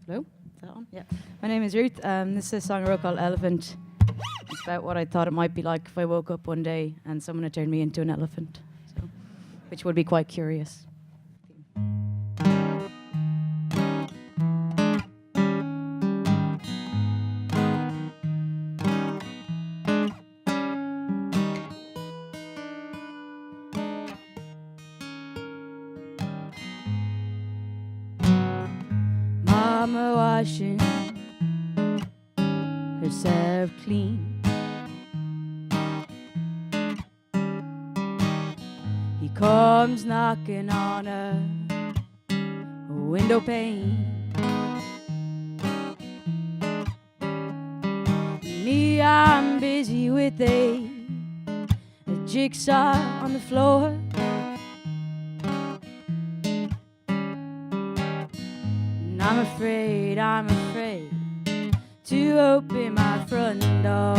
Hello? Is that on? Yeah. My name is Ruth. This is a song I wrote called Elephant. It's about what I thought it might be like if I woke up one day and someone had turned me into an elephant, so, which would be quite curious. Mama washing herself clean. He comes knocking on a window pane. Me, I'm busy with a jigsaw on the floor. And I'm afraid to open my front door,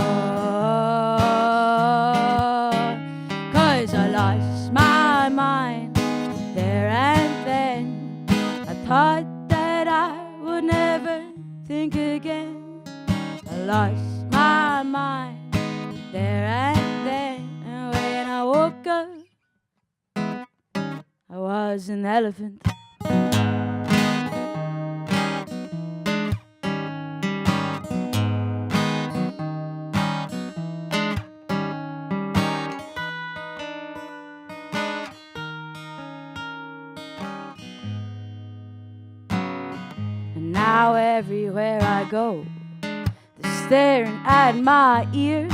'cause I lost my mind there and then. I thought that I would never think again. I lost my mind there and then, and when I woke up, I was an elephant. Now everywhere I go, they're staring at my ears,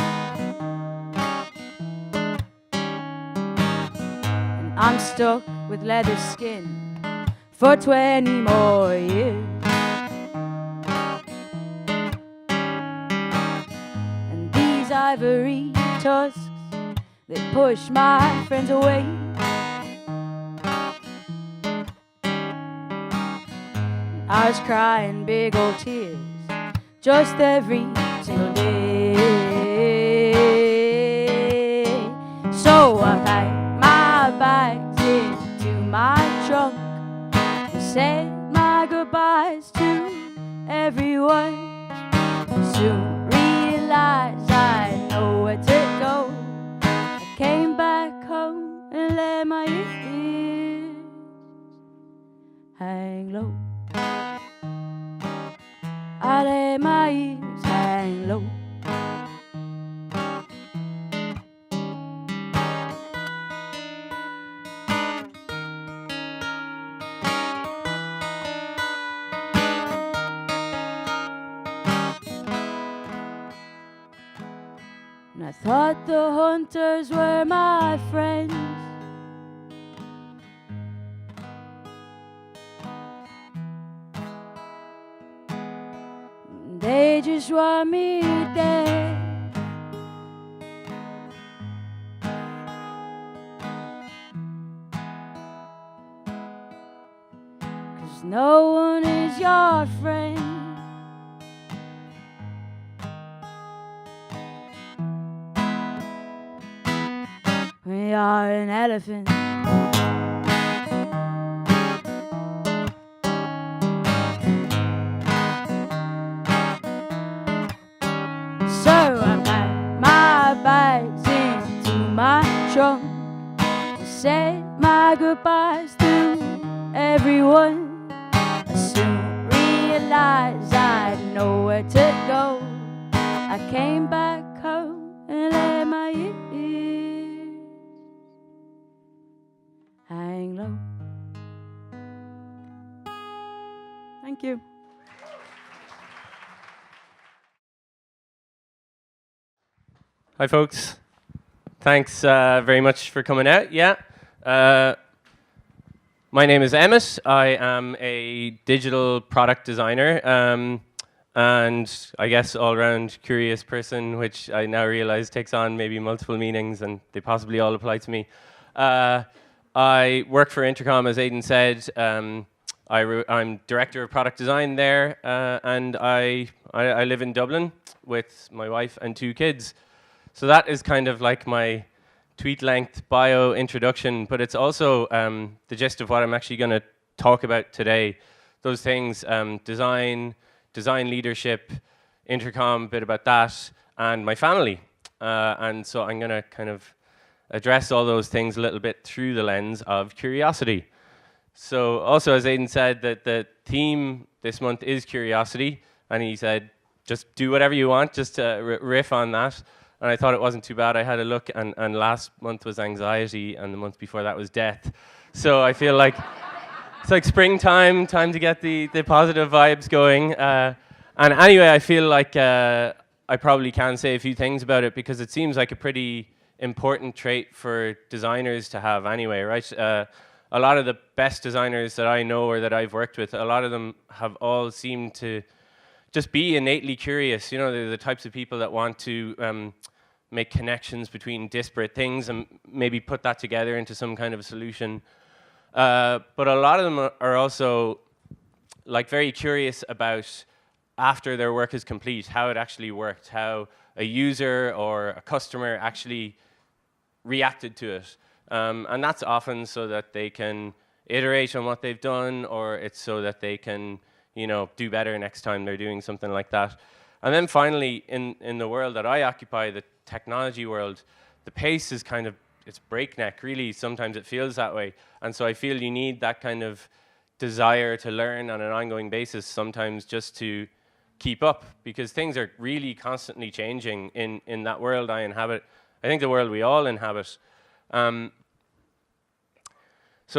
and I'm stuck with leather skin for 20 more years. And these ivory tusks, they push my friends away. I was crying big old tears just every single day. So I packed my bags into my trunk and said my goodbyes to everyone. Soon realized I know where to go. I came back home and let my ears hang low. I let my ears hang low. And I thought the hunters were my friends. They just want me dead. 'Cause no one is your friend. We are an elephant. Bags into my trunk and said my goodbyes to everyone. I soon realized I had nowhere to go. I came back home and let my ears hang low. Thank you. Hi, folks. Thanks very much for coming out. Yeah. My name is Emmet. I am a digital product designer and I guess all-round curious person, which I now realize takes on maybe multiple meanings and they possibly all apply to me. I work for Intercom, as Aidan said. I'm director of product design there, and I live in Dublin with my wife and 2 kids. So that is kind of like my tweet-length bio introduction, but it's also the gist of what I'm actually going to talk about today. those things, design leadership, intercom, a bit about that, and my family. And so I'm going to kind of address all those things a little bit through the lens of curiosity. So also, as Aidan said, that the theme this month is curiosity, and he said, just do whatever you want, just to riff on that. And I thought it wasn't too bad. I had a look, and last month was anxiety, and the month before that was death. So I feel like it's like springtime, time to get the positive vibes going. And anyway, I feel like I probably can say a few things about it, because it seems like a pretty important trait for designers to have anyway, right? A lot of the best designers that I know or that I've worked with, a lot of them have all seemed to just be innately curious. You know, they're the types of people that want to make connections between disparate things and maybe put that together into some kind of a solution. But a lot of them are also like very curious about, after their work is complete, how it actually worked, how a user or a customer actually reacted to it. And that's often so that they can iterate on what they've done, or it's so that they can, you know, do better next time they're doing something like that. And then finally, in the world that I occupy, the technology world, the pace is kind of, it's breakneck, really. Sometimes it feels that way. And so I feel you need that kind of desire to learn on an ongoing basis, sometimes just to keep up, because things are really constantly changing in that world I inhabit. I think the world we all inhabit. So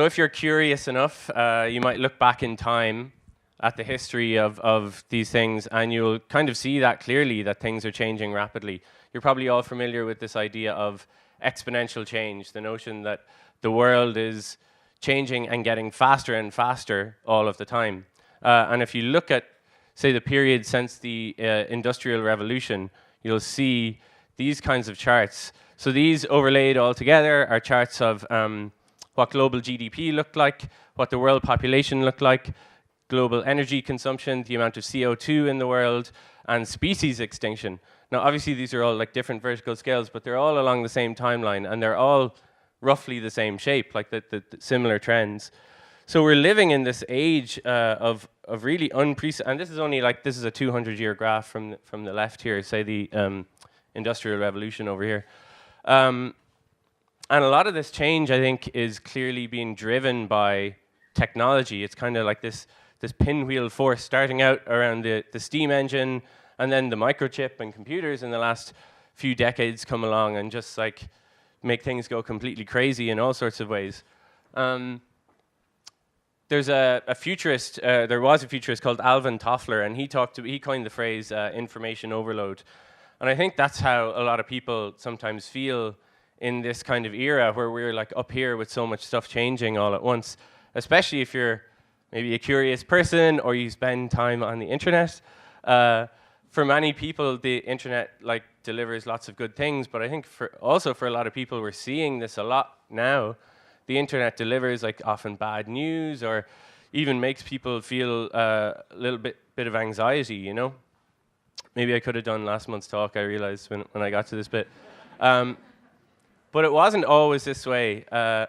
if you're curious enough, you might look back in time at the history of these things, and you'll kind of see that clearly, that things are changing rapidly. You're probably all familiar with this idea of exponential change, the notion that the world is changing and getting faster and faster all of the time. And if you look at, say, the period since the Industrial Revolution, you'll see these kinds of charts. So these overlaid all together are charts of what global GDP looked like, what the world population looked like, global energy consumption, the amount of CO2 in the world, and species extinction. Now, obviously, these are all like different vertical scales, but they're all along the same timeline, and they're all roughly the same shape, like the similar trends. So we're living in this age of really unprecedented, and this is only like, this is a 200-year graph from the left here, say the Industrial Revolution over here. And a lot of this change, I think, is clearly being driven by technology. It's kind of like this pinwheel force starting out around the steam engine, and then the microchip and computers in the last few decades come along and just like make things go completely crazy in all sorts of ways. There's a futurist, there was a futurist called Alvin Toffler, and he coined the phrase information overload. And I think that's how a lot of people sometimes feel in this kind of era where we're like up here with so much stuff changing all at once, especially if you're maybe a curious person or you spend time on the internet. For many people, the internet like delivers lots of good things, but I think also for a lot of people, we're seeing this a lot now. The internet delivers like often bad news, or even makes people feel a little bit of anxiety, you know? Maybe I could have done last month's talk, I realized when I got to this bit. But it wasn't always this way. I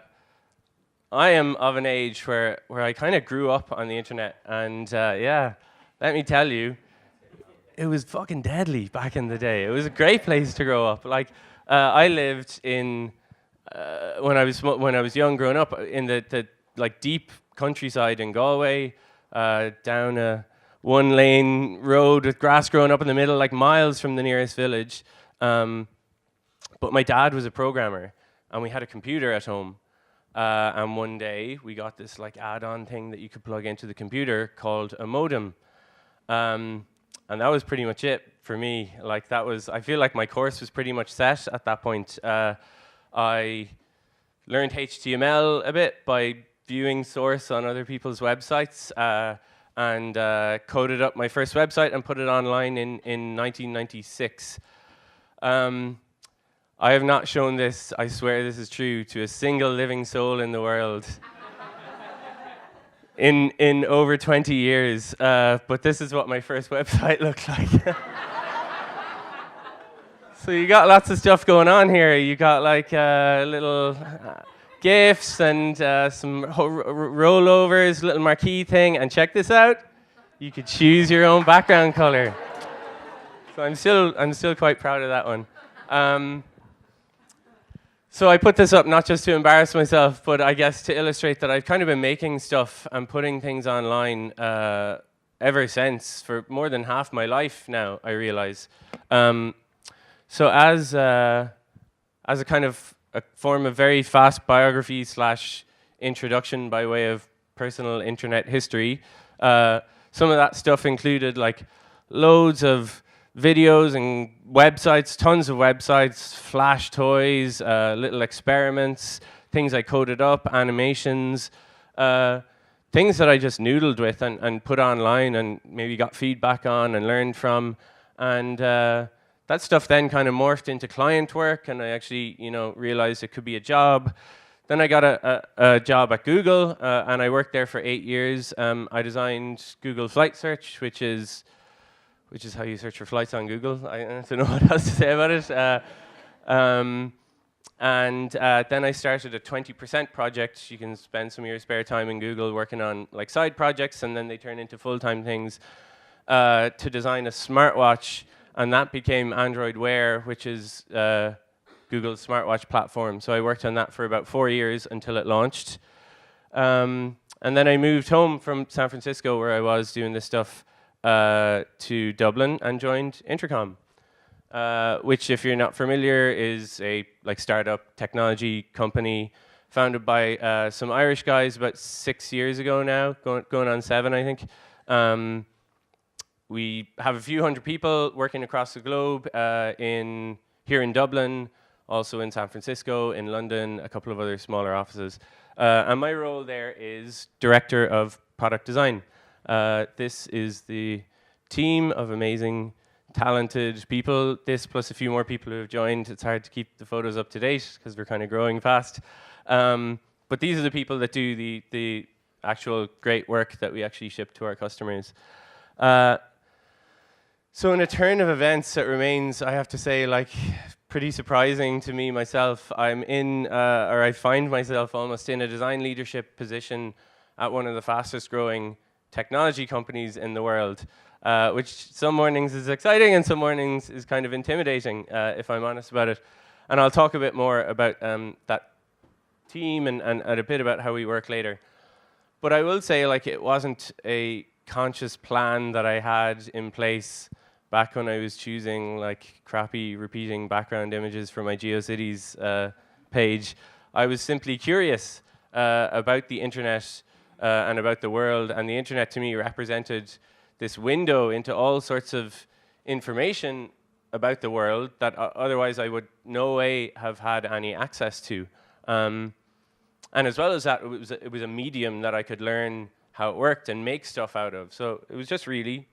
am of an age where I kind of grew up on the internet, and yeah, let me tell you, it was fucking deadly back in the day. It was a great place to grow up. Like, I lived in when I was young, growing up in the like deep countryside in Galway, down a one-lane road with grass growing up in the middle, like miles from the nearest village. But my dad was a programmer, and we had a computer at home. And one day we got this like add-on thing that you could plug into the computer called a modem. And that was pretty much it for me. Like that was, I feel like my course was pretty much set at that point. I learned HTML a bit by viewing source on other people's websites, and coded up my first website and put it online in 1996. I have not shown this, I swear this is true, to a single living soul in the world in over 20 years, but this is what my first website looked like. So you got lots of stuff going on here. You got like a little GIFs and some rollovers, little marquee thing. And check this out. You could choose your own background color. So I'm still quite proud of that one. So I put this up not just to embarrass myself, but I guess to illustrate that I've kind of been making stuff and putting things online ever since for more than half my life now, I realize. So as a kind of a form of very fast biography / introduction by way of personal internet history, some of that stuff included like loads of videos and websites, tons of websites, flash toys, little experiments, things I coded up, animations, things that I just noodled with and put online and maybe got feedback on and learned from. And that stuff then kind of morphed into client work, and I actually, realized it could be a job. Then I got a job at Google, and I worked there for 8 years. I designed Google Flight Search, which is how you search for flights on Google. I don't know what else to say about it. Then I started a 20% project. You can spend some of your spare time in Google working on like side projects, and then they turn into full-time things to design a smartwatch, and that became Android Wear, which is Google's smartwatch platform. So I worked on that for about 4 years until it launched. And then I moved home from San Francisco, where I was doing this stuff, to Dublin and joined Intercom, which, if you're not familiar, is a startup technology company founded by some Irish guys about 6 years ago now, going on 7, I think. We have a few hundred people working across the globe, here in Dublin, also in San Francisco, in London, a couple of other smaller offices. And my role there is Director of Product Design. This is the team of amazing, talented people. This plus a few more people who have joined. It's hard to keep the photos up to date because we're kind of growing fast. But these are the people that do the actual great work that we actually ship to our customers. So in a turn of events, it remains, I have to say, pretty surprising to me myself. I find myself almost in a design leadership position at one of the fastest growing technology companies in the world, which some mornings is exciting and some mornings is kind of intimidating, if I'm honest about it. And I'll talk a bit more about that team and a bit about how we work later. But I will say, it wasn't a conscious plan that I had in place back when I was choosing crappy repeating background images for my GeoCities page. I was simply curious about the internet and about the world, and the internet to me represented this window into all sorts of information about the world that otherwise I would no way have had any access to. And as well as that, it was a medium that I could learn how it worked and make stuff out of. So it was just really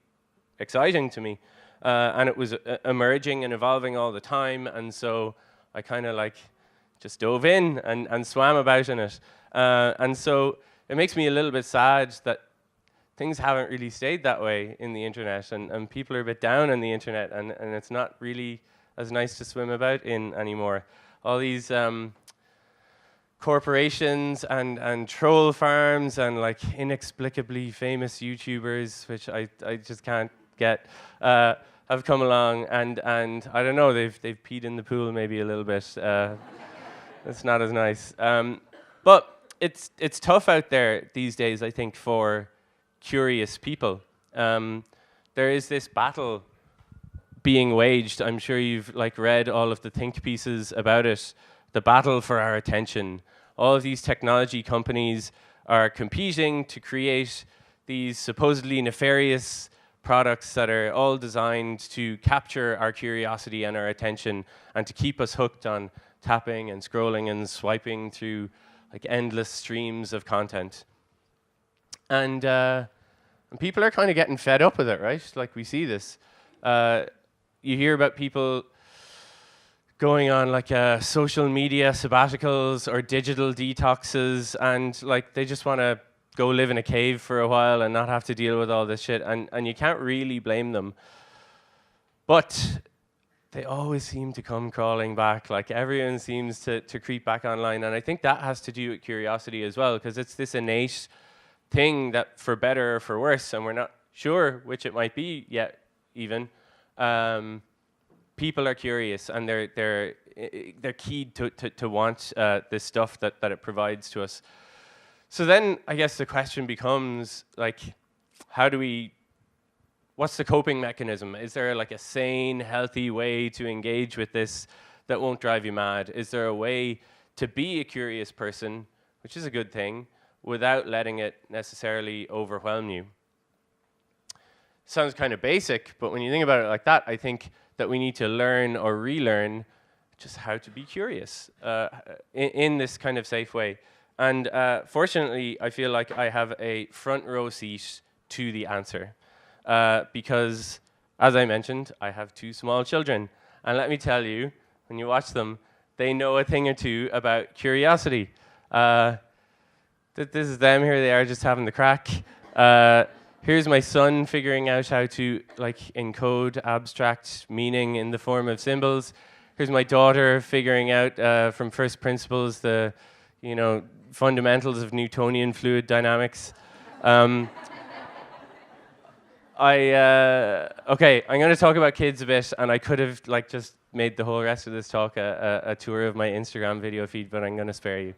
exciting to me. And it was emerging and evolving all the time, and so I kind of just dove in and swam about in it. And so it makes me a little bit sad that things haven't really stayed that way in the internet, and people are a bit down on the internet, and it's not really as nice to swim about in anymore. All these corporations and troll farms and inexplicably famous YouTubers, which I just can't get, have come along, and I don't know, they've peed in the pool maybe a little bit. It's not as nice. But it's tough out there these days, I think, for curious people. There is this battle being waged. I'm sure you've read all of the think pieces about it. The battle for our attention. All of these technology companies are competing to create these supposedly nefarious products that are all designed to capture our curiosity and our attention and to keep us hooked on tapping and scrolling and swiping through endless streams of content. And people are kind of getting fed up with it, right? We see this. You hear about people going on social media sabbaticals or digital detoxes, and they just want to go live in a cave for a while and not have to deal with all this shit, and you can't really blame them. But they always seem to come crawling back. Like everyone seems to creep back online. And I think that has to do with curiosity as well, because it's this innate thing that for better or for worse, and we're not sure which it might be yet even, people are curious and they're keyed to want this stuff that it provides to us. So then I guess the question becomes like, what's the coping mechanism? Is there like a sane, healthy way to engage with this that won't drive you mad? Is there a way to be a curious person, which is a good thing, without letting it necessarily overwhelm you? Sounds kind of basic, but when you think about it like that, I think that we need to learn or relearn just how to be curious in this kind of safe way. And fortunately, I feel like I have a front row seat to the answer. Because, as I mentioned, I have 2 small children. And let me tell you, when you watch them, they know a thing or two about curiosity. This is them, here they are just having the crack. Here's my son figuring out how to encode abstract meaning in the form of symbols. Here's my daughter figuring out from first principles the fundamentals of Newtonian fluid dynamics. Okay, I'm going to talk about kids a bit, and I could have just made the whole rest of this talk a tour of my Instagram video feed, but I'm going to spare you.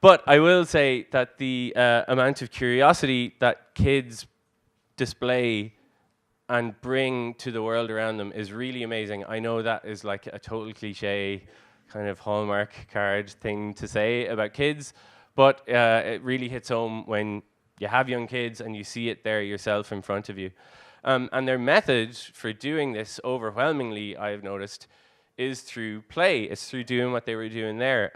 But I will say that the amount of curiosity that kids display and bring to the world around them is really amazing. I know that is like a total cliche kind of Hallmark card thing to say about kids, but it really hits home when you have young kids and you see it there yourself in front of you. And their method for doing this overwhelmingly, I've noticed, is through play. It's through doing what they were doing there.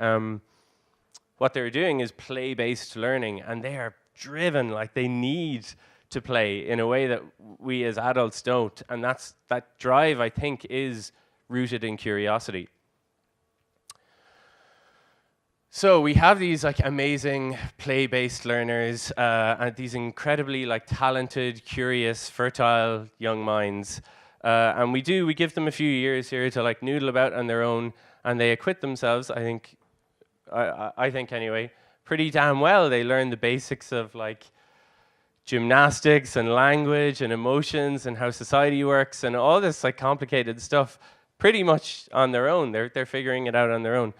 What they were doing is play-based learning, and they are driven, like they need to play in a way that we as adults don't. And that drive, I think, is rooted in curiosity. So we have these amazing play-based learners and these incredibly talented, curious, fertile young minds. And we give them a few years here to noodle about on their own, and they acquit themselves, I think anyway, pretty damn well. They learn the basics of gymnastics and language and emotions and how society works and all this complicated stuff pretty much on their own. They're figuring it out on their own.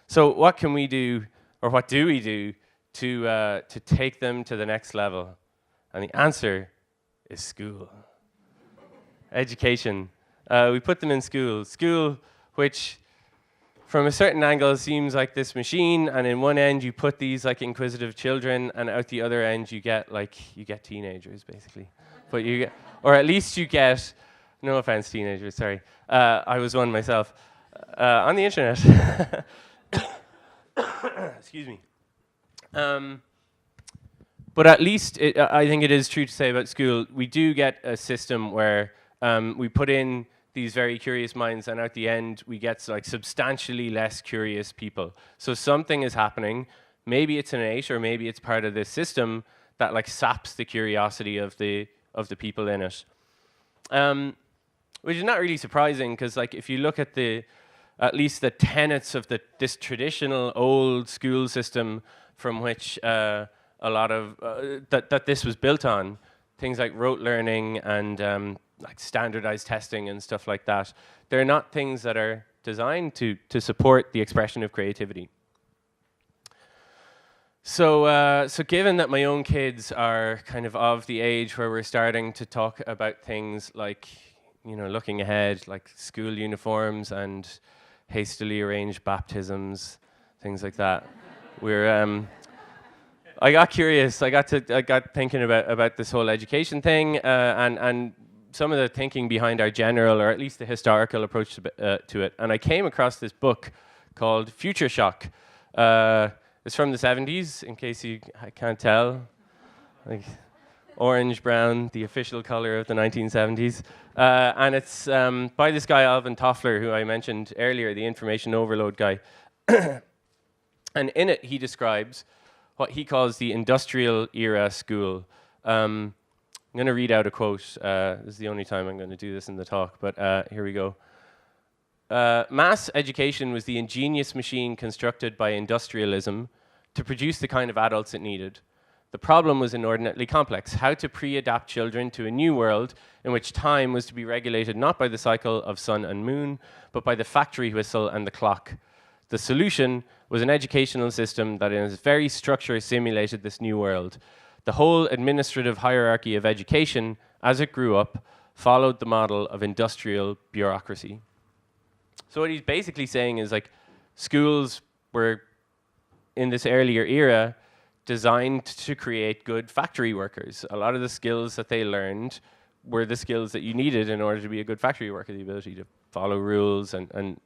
So what can we do, or what do we do to take them to the next level? And the answer is school. Education. We put them in school. School, which from a certain angle seems like this machine, and in one end you put these inquisitive children, and out the other end you get teenagers basically. But you get, or at least you get, no offense teenagers, sorry. I was one myself. On the internet. Excuse me. But at least I think it is true to say about school, we do get a system where we put in these very curious minds, and at the end we get substantially less curious people. So something is happening. Maybe it's innate, or maybe it's part of this system that saps the curiosity of the people in it. Which is not really surprising, because if you look at at least the tenets of this traditional old school system from which a lot of that this was built on, things like rote learning and standardized testing and stuff like that, they're not things that are designed to support the expression of creativity. So given that my own kids are kind of the age where we're starting to talk about things looking ahead, school uniforms and hastily arranged baptisms, things like that. I got curious. I got thinking about this whole education thing and some of the thinking behind our general, or at least the historical approach to it. And I came across this book called Future Shock. It's from the 70s, in case you can't tell. Orange, brown, the official color of the 1970s. And it's by this guy, Alvin Toffler, who I mentioned earlier, the information overload guy. And in it, he describes what he calls the industrial era school. I'm going to read out a quote. This is the only time I'm going to do this in the talk, but here we go. Mass education was the ingenious machine constructed by industrialism to produce the kind of adults it needed. The problem was inordinately complex: how to pre-adapt children to a new world in which time was to be regulated not by the cycle of sun and moon, but by the factory whistle and the clock. The solution was an educational system that in its very structure simulated this new world. The whole administrative hierarchy of education, as it grew up, followed the model of industrial bureaucracy. So what he's basically saying is, like, schools were, in this earlier era, designed to create good factory workers. A lot of the skills that they learned were the skills that you needed in order to be a good factory worker, the ability to follow rules and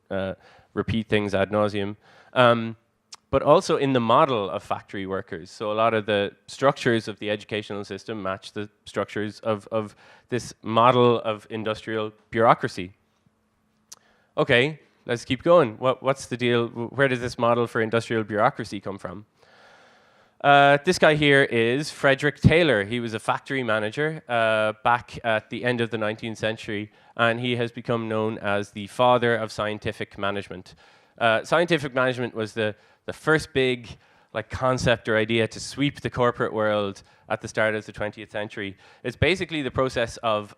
repeat things ad nauseum. But also in the model of factory workers. So a lot of the structures of the educational system match the structures of this model of industrial bureaucracy. Okay, let's keep going. What's the deal? Where does this model for industrial bureaucracy come from? This guy here is Frederick Taylor. He was a factory manager back at the end of the 19th century, and he has become known as the father of scientific management. Scientific management was the first big, like, concept or idea to sweep the corporate world at the start of the 20th century. It's basically the process of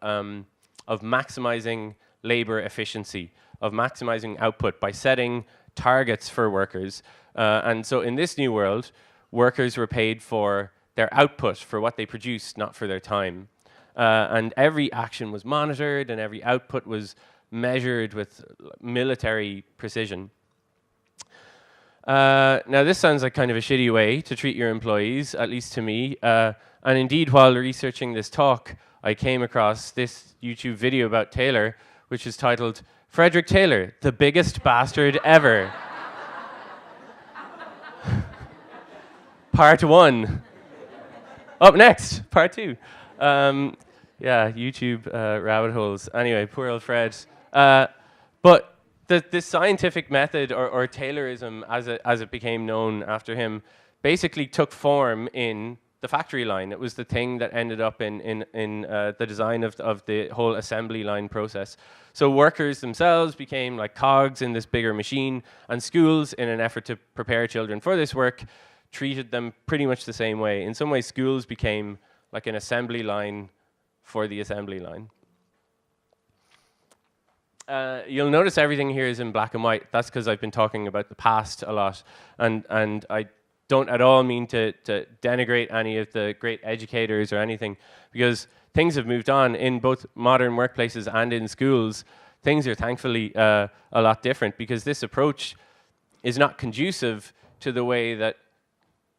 maximizing labor efficiency, of maximizing output by setting targets for workers. And so in this new world, workers were paid for their output, for what they produced, not for their time. And every action was monitored, and every output was measured with military precision. Now, this sounds like kind of a shitty way to treat your employees, at least to me. And indeed, while researching this talk, I came across this YouTube video about Taylor, which is titled, "Frederick Taylor, the biggest bastard ever." Part 1. Up next, part 2. Yeah, YouTube rabbit holes. Anyway, poor old Fred. But the scientific method, or Taylorism, as it became known after him, basically took form in the factory line. It was the thing that ended up in the design of the whole assembly line process. So workers themselves became like cogs in this bigger machine, and schools, in an effort to prepare children for this work, treated them pretty much the same way. In some ways, schools became like an assembly line for the assembly line. You'll notice everything here is in black and white. That's because I've been talking about the past a lot, and I don't at all mean to denigrate any of the great educators or anything, because things have moved on in both modern workplaces and in schools. Things are thankfully a lot different, because this approach is not conducive to the way that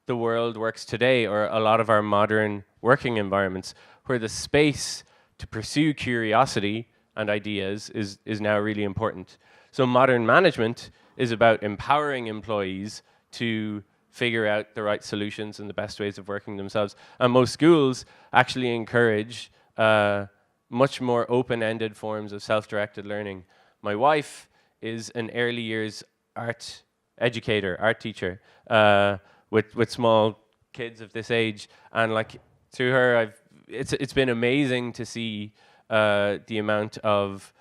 the world works today, or a lot of our modern working environments, where the space to pursue curiosity and ideas is now really important. So modern management is about empowering employees to figure out the right solutions and the best ways of working themselves. And most schools actually encourage much more open-ended forms of self-directed learning. My wife is an early years art educator, art teacher, with small kids of this age, and like through her, it's been amazing to see the amount of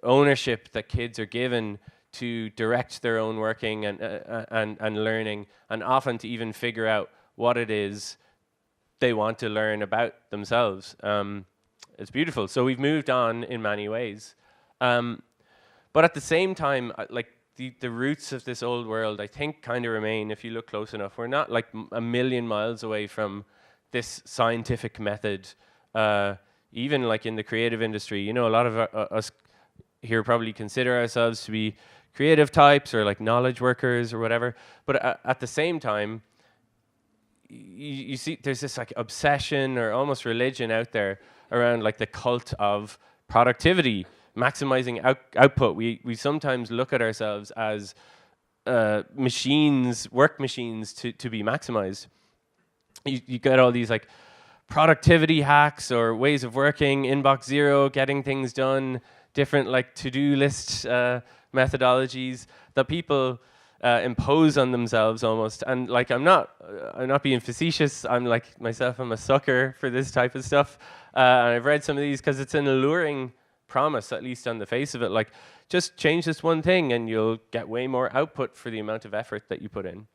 ownership that kids are given to direct their own working and learning, and often to even figure out what it is they want to learn about themselves. It's beautiful. So we've moved on in many ways, but at the same time, like, the roots of this old world, I think, kind of remain if you look close enough. We're not like a million miles away from this scientific method, even like in the creative industry. You know, a lot of us here probably consider ourselves to be creative types or like knowledge workers or whatever. But at the same time, you see there's this like obsession or almost religion out there around like the cult of productivity, maximizing output. We sometimes look at ourselves as machines, work machines to be maximized. You get all these like productivity hacks or ways of working, inbox zero, getting things done, different like to-do list methodologies that people impose on themselves almost. And like I'm not being facetious. I'm like myself. I'm a sucker for this type of stuff. And I've read some of these because it's an alluring promise, at least on the face of it. Like, just change this one thing, and you'll get way more output for the amount of effort that you put in.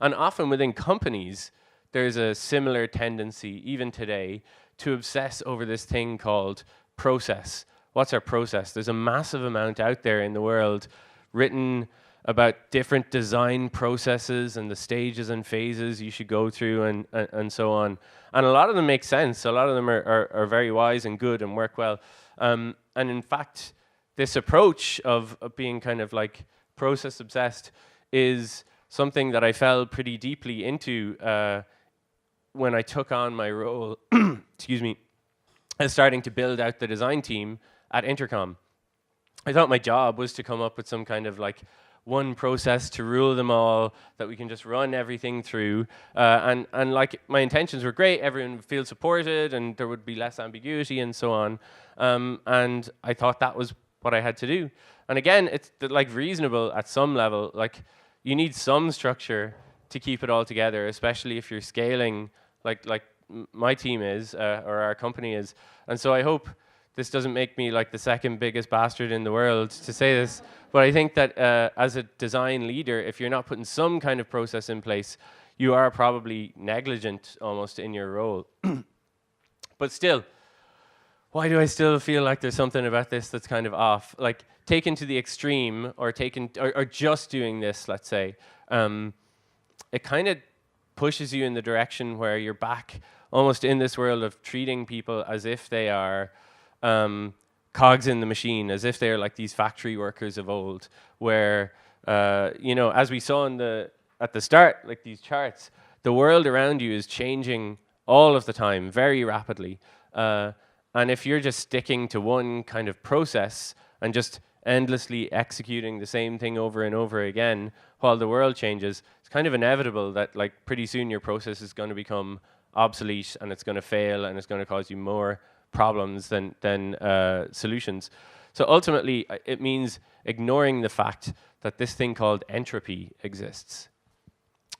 And often within companies, there's a similar tendency, even today, to obsess over this thing called process. What's our process? There's a massive amount out there in the world written about different design processes and the stages and phases you should go through and so on. And a lot of them make sense. A lot of them are very wise and good and work well. And in fact, this approach of being kind of like process obsessed is something that I fell pretty deeply into when I took on my role, excuse me, as starting to build out the design team at Intercom. I thought my job was to come up with some kind of like one process to rule them all, that we can just run everything through. And like my intentions were great, everyone would feel supported and there would be less ambiguity and so on. And I thought that was what I had to do. And again, it's like reasonable at some level. Like, you need some structure to keep it all together, especially if you're scaling like my team is, or our company is. And so I hope this doesn't make me like the second biggest bastard in the world to say this, but I think that as a design leader, if you're not putting some kind of process in place, you are probably negligent almost in your role. But still, why do I still feel like there's something about this that's kind of off? Like, taken to the extreme, or just doing this, let's say, it kind of pushes you in the direction where you're back almost in this world of treating people as if they are cogs in the machine, as if they're like these factory workers of old, where, as we saw at the start, like these charts, the world around you is changing all of the time, very rapidly. And if you're just sticking to one kind of process and just endlessly executing the same thing over and over again while the world changes, it's kind of inevitable that like pretty soon your process is going to become obsolete and it's going to fail and it's going to cause you more problems than solutions. So ultimately, it means ignoring the fact that this thing called entropy exists.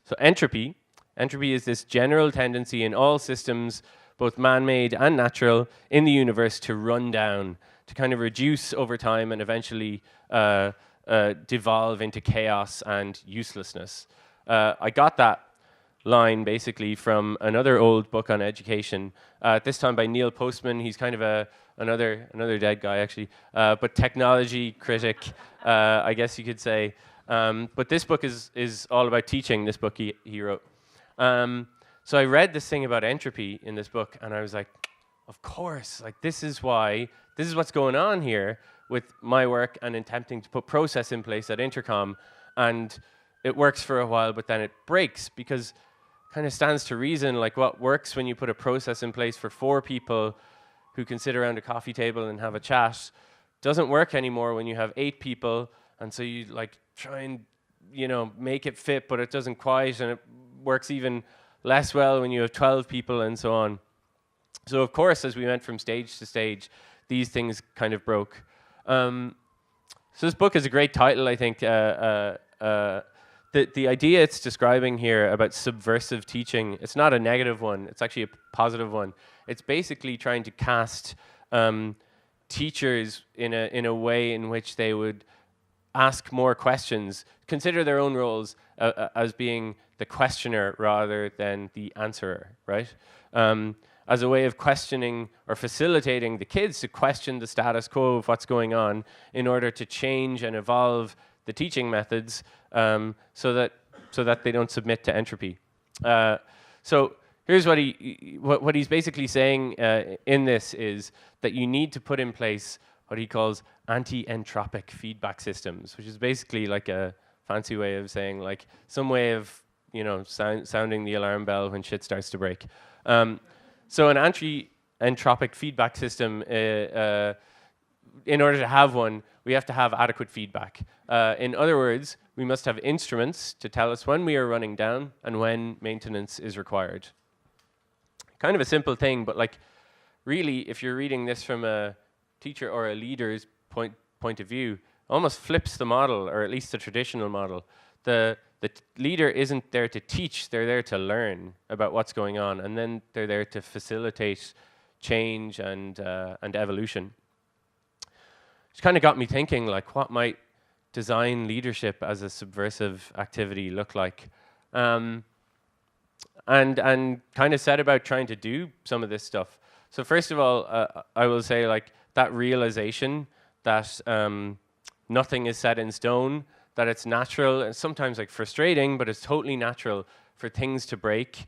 So entropy is this general tendency in all systems, both man-made and natural, in the universe to run down, to kind of reduce over time and eventually devolve into chaos and uselessness. I got that line basically from another old book on education, this time by Neil Postman. He's kind of another dead guy actually, but technology critic, I guess you could say. But this book is all about teaching, this book he wrote. So I read this thing about entropy in this book, and I was like, of course, like this is what's going on here with my work and attempting to put process in place at Intercom. And it works for a while, but then it breaks, because kind of stands to reason, like what works when you put a process in place for 4 people who can sit around a coffee table and have a chat doesn't work anymore when you have 8 people, and so you like try and make it fit, but it doesn't quite, and it works even less well when you have 12 people and so on. So of course, as we went from stage to stage, these things kind of broke. So this book is a great title, I think. The idea it's describing here about subversive teaching, it's not a negative one, it's actually a positive one. It's basically trying to cast teachers in a way in which they would ask more questions, consider their own roles as being the questioner rather than the answerer, right? As a way of questioning or facilitating the kids to question the status quo of what's going on in order to change and evolve the teaching methods so that they don't submit to entropy. So here's what he's basically saying in this is that you need to put in place what he calls anti-entropic feedback systems, which is basically like a fancy way of saying like some way of sounding the alarm bell when shit starts to break. So an anti-entropic feedback system, in order to have one, we have to have adequate feedback. In other words, we must have instruments to tell us when we are running down and when maintenance is required. Kind of a simple thing, but like really, if you're reading this from a teacher or a leader's point of view, almost flips the model, or at least the traditional model. The leader isn't there to teach, they're there to learn about what's going on, and then they're there to facilitate change and evolution. It's kind of got me thinking, like, what might design leadership as a subversive activity look like? And kind of set about trying to do some of this stuff. So first of all, I will say, like, that realization that nothing is set in stone, that it's natural and sometimes like frustrating, but it's totally natural for things to break,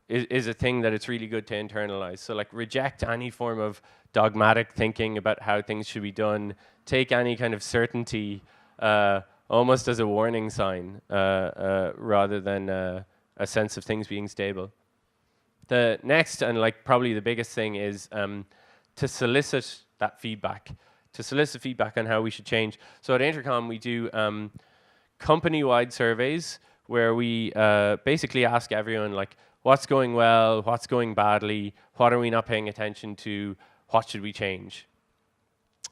is a thing that it's really good to internalize. So like, reject any form of dogmatic thinking about how things should be done. Take any kind of certainty almost as a warning sign rather than a sense of things being stable. The next, and like probably the biggest thing, is to solicit that feedback. To solicit feedback on how we should change. So at Intercom, we do company-wide surveys where we basically ask everyone, like, what's going well, what's going badly, what are we not paying attention to, what should we change?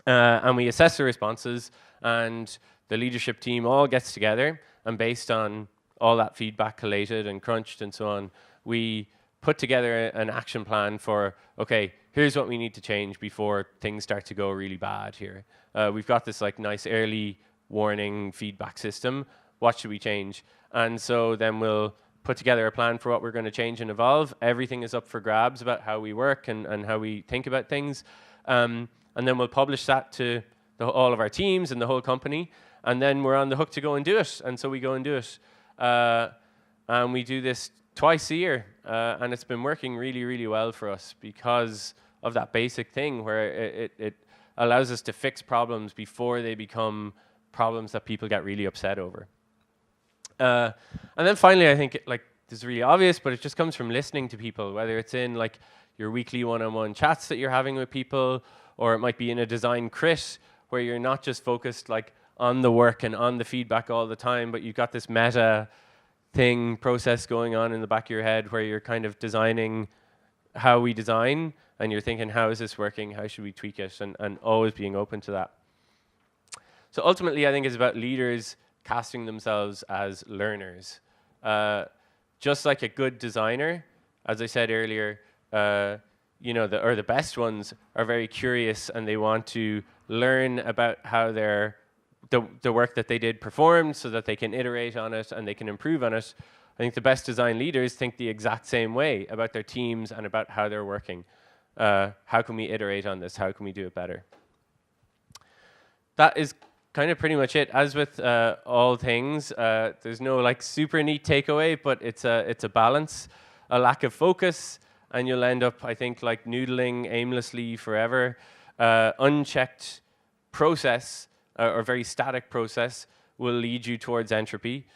And we assess the responses, and the leadership team all gets together, and based on all that feedback collated and crunched and so on, we put together an action plan for, okay, here's what we need to change before things start to go really bad here. We've got this like nice early warning feedback system. What should we change? And so then we'll put together a plan for what we're going to change and evolve. Everything is up for grabs about how we work and how we think about things. And then we'll publish that to all of our teams and the whole company. And then we're on the hook to go and do it. And so we go and do it. And we do this twice a year. And it's been working really, really well for us because of that basic thing where it allows us to fix problems before they become problems that people get really upset over. And then finally, I think like this is really obvious, but it just comes from listening to people, whether it's in like your weekly one-on-one chats that you're having with people, or it might be in a design crit where you're not just focused like on the work and on the feedback all the time, but you've got this meta process going on in the back of your head where you're kind of designing how we design, and you're thinking, how is this working? How should we tweak it? And always being open to that. So ultimately, I think it's about leaders casting themselves as learners. Just like a good designer, as I said earlier, you know, the best ones are very curious and they want to learn about how the work that they did performed so that they can iterate on it and they can improve on it. I think the best design leaders think the exact same way about their teams and about how they're working. How can we iterate on this? How can we do it better? That is kind of pretty much it. As with all things, there's no like super neat takeaway, but it's a balance, a lack of focus, and you'll end up, I think, like noodling aimlessly forever. Unchecked process or very static process will lead you towards entropy.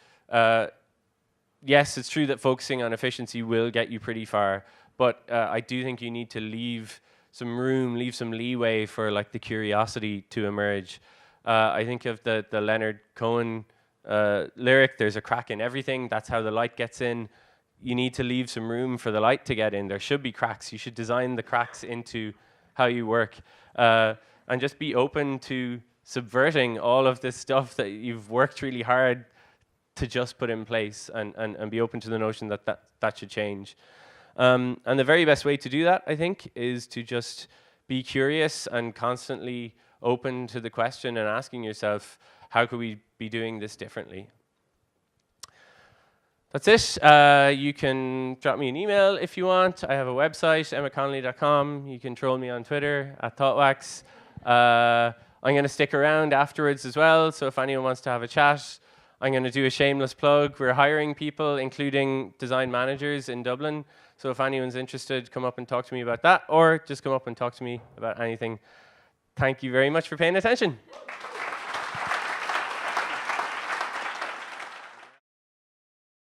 Yes, it's true that focusing on efficiency will get you pretty far, but I do think you need to leave some room, leave some leeway for like the curiosity to emerge. I think of the Leonard Cohen lyric, there's a crack in everything, that's how the light gets in. You need to leave some room for the light to get in. There should be cracks. You should design the cracks into how you work. And just be open to subverting all of this stuff that you've worked really hard to just put in place, and be open to the notion that should change. And the very best way to do that, I think, is to just be curious and constantly open to the question and asking yourself, how could we be doing this differently? That's it. You can drop me an email if you want. I have a website, emmetconnolly.com. You can troll me on Twitter @ThoughtWax. I'm going to stick around afterwards as well, so if anyone wants to have a chat, I'm going to do a shameless plug. We're hiring people, including design managers in Dublin. So if anyone's interested, come up and talk to me about that, or just come up and talk to me about anything. Thank you very much for paying attention.